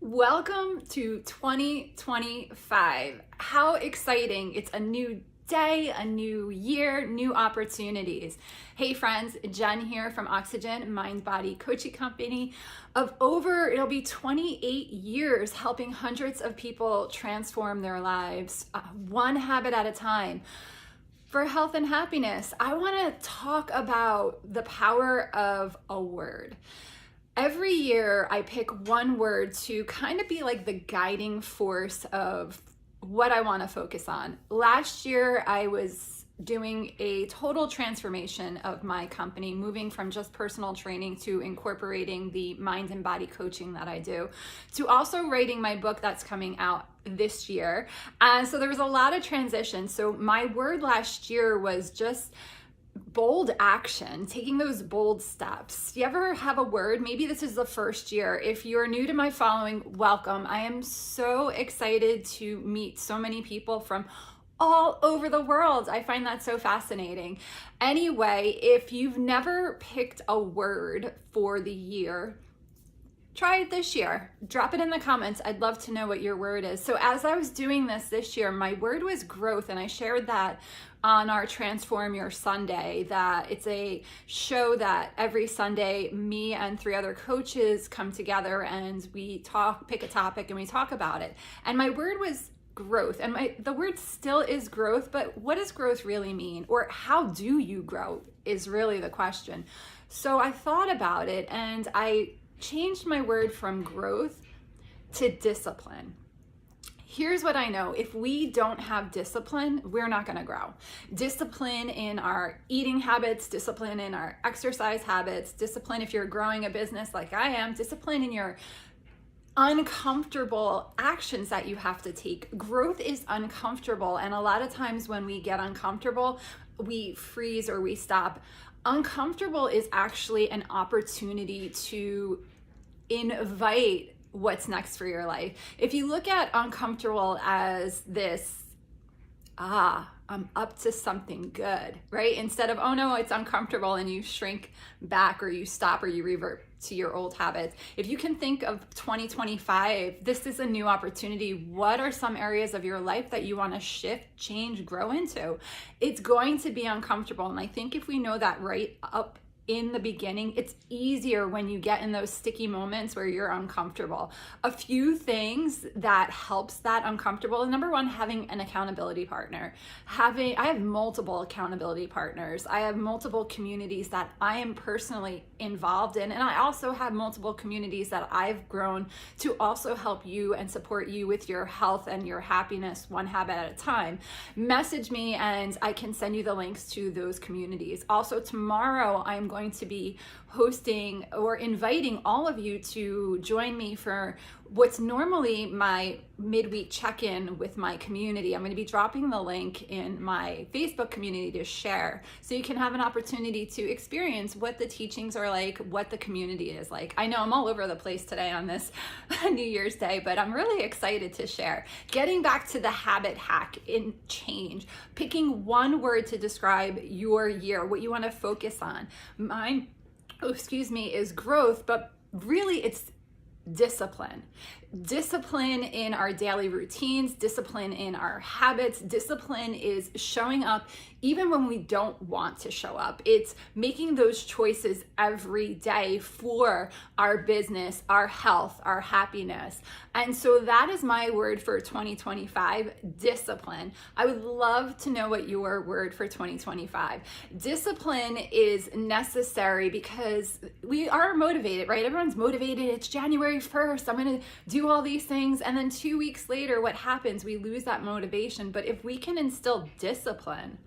Welcome to 2025. How exciting. It's a new day, a new year, new opportunities. Hey friends, Jen here from oxijenmindbody coaching company of it'll be 28 years helping hundreds of people transform their lives, one habit at a time. For health and happiness, I want to talk about the power of a word. Every year I pick one word to kind of be like the guiding force of what I want to focus on. Last year I was doing a total transformation of my company, moving from just personal training to incorporating the mind and body coaching that I do, to also writing my book that's coming out this year. And so there was a lot of transition. So my word last year was just bold action, taking those bold steps. Do you ever have a word? Maybe this is the first year. If you're new to my following, welcome. I am so excited to meet so many people from all over the world. I find that so fascinating. Anyway, if you've never picked a word for the year, try it this year. Drop it in the comments. I'd love to know what your word is. So as I was doing this year, my word was growth, and I shared that on our Transform Your Sunday, that it's a show that every Sunday me and 3 other coaches come together and we pick a topic and we talk about it. And my word was growth, and the word still is growth, but what does growth really mean? Or how do you grow is really the question. So I thought about it and I changed my word from growth to discipline. Here's what I know. If we don't have discipline, we're not going to grow. Discipline in our eating habits, discipline in our exercise habits, discipline if you're growing a business like I am, discipline in your uncomfortable actions that you have to take. Growth is uncomfortable, and a lot of times when we get uncomfortable, we freeze or we stop. Uncomfortable is actually an opportunity to invite what's next for your life. If you look at uncomfortable as this, I'm up to something good, right? Instead of, oh no, it's uncomfortable, and you shrink back or you stop or you revert to your old habits. If you can think of 2025, this is a new opportunity. What are some areas of your life that you want to shift, change, grow into? It's going to be uncomfortable. And I think if we know that right up in the beginning, it's easier when you get in those sticky moments where you're uncomfortable. A few things that helps that uncomfortable. Number one, having an accountability partner. I have multiple accountability partners. I have multiple communities that I am personally involved in. And I also have multiple communities that I've grown to also help you and support you with your health and your happiness, one habit at a time. Message me and I can send you the links to those communities. Also, tomorrow I'm going to be hosting or inviting all of you to join me for what's normally my midweek check-in with my community. I'm going to be dropping the link in my Facebook community to share, so you can have an opportunity to experience what the teachings are like, what the community is like. I know I'm all over the place today on this New Year's Day, but I'm really excited to share. Getting back to the habit hack in change, picking one word to describe your year, what you want to focus on. Mine, is growth, but really it's discipline. Discipline in our daily routines, discipline in our habits. Discipline is showing up even when we don't want to show up. It's making those choices every day for our business, our health, our happiness. And so that is my word for 2025, discipline. I would love to know what your word for 2025. Discipline is necessary because we are motivated, right? Everyone's motivated. It's January 1st. I'm going to do all these things. And then 2 weeks later, what happens? We lose that motivation. But if we can instill discipline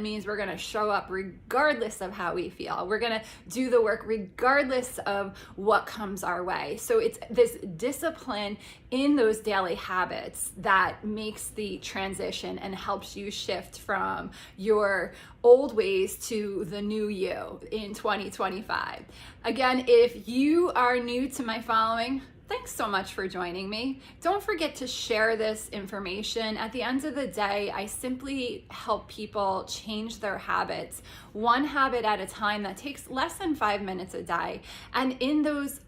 means we're going to show up regardless of how we feel. We're going to do the work regardless of what comes our way. So it's this discipline in those daily habits that makes the transition and helps you shift from your old ways to the new you in 2025. Again, if you are new to my following, thanks so much for joining me. Don't forget to share this information. At the end of the day, I simply help people change their habits, one habit at a time. That takes less than 5 minutes a day. And in those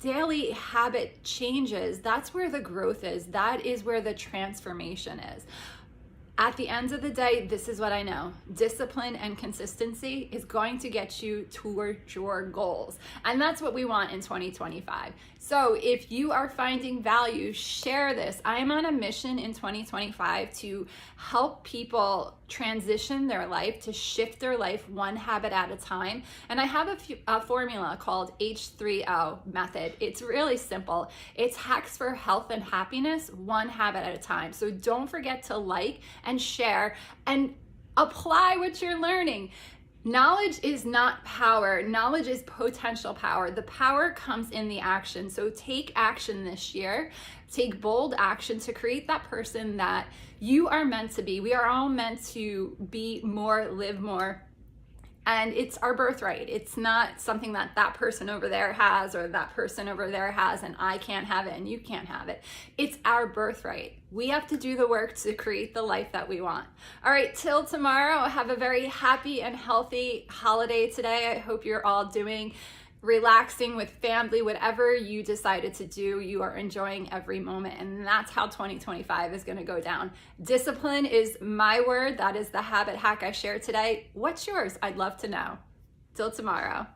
daily habit changes, that's where the growth is. That is where the transformation is. At the end of the day, this is what I know. Discipline and consistency is going to get you towards your goals. And that's what we want in 2025. So if you are finding value, share this. I am on a mission in 2025 to help people transition their life, to shift their life one habit at a time. And I have a formula called H₃O Method. It's really simple. It's hacks for health and happiness, one habit at a time. So don't forget to like and share and apply what you're learning. Knowledge is not power. Knowledge is potential power. The power comes in the action. So take action this year. Take bold action to create that person that you are meant to be. We are all meant to be more, live more. And it's our birthright. It's not something that that person over there has or that person over there has and I can't have it and you can't have it. It's our birthright. We have to do the work to create the life that we want. All right, till tomorrow, have a very happy and healthy holiday today. I hope you're all doing relaxing with family, whatever you decided to do, you are enjoying every moment. And that's how 2025 is going to go down. Discipline is my word. That is the habit hack I shared today. What's yours? I'd love to know. Till tomorrow.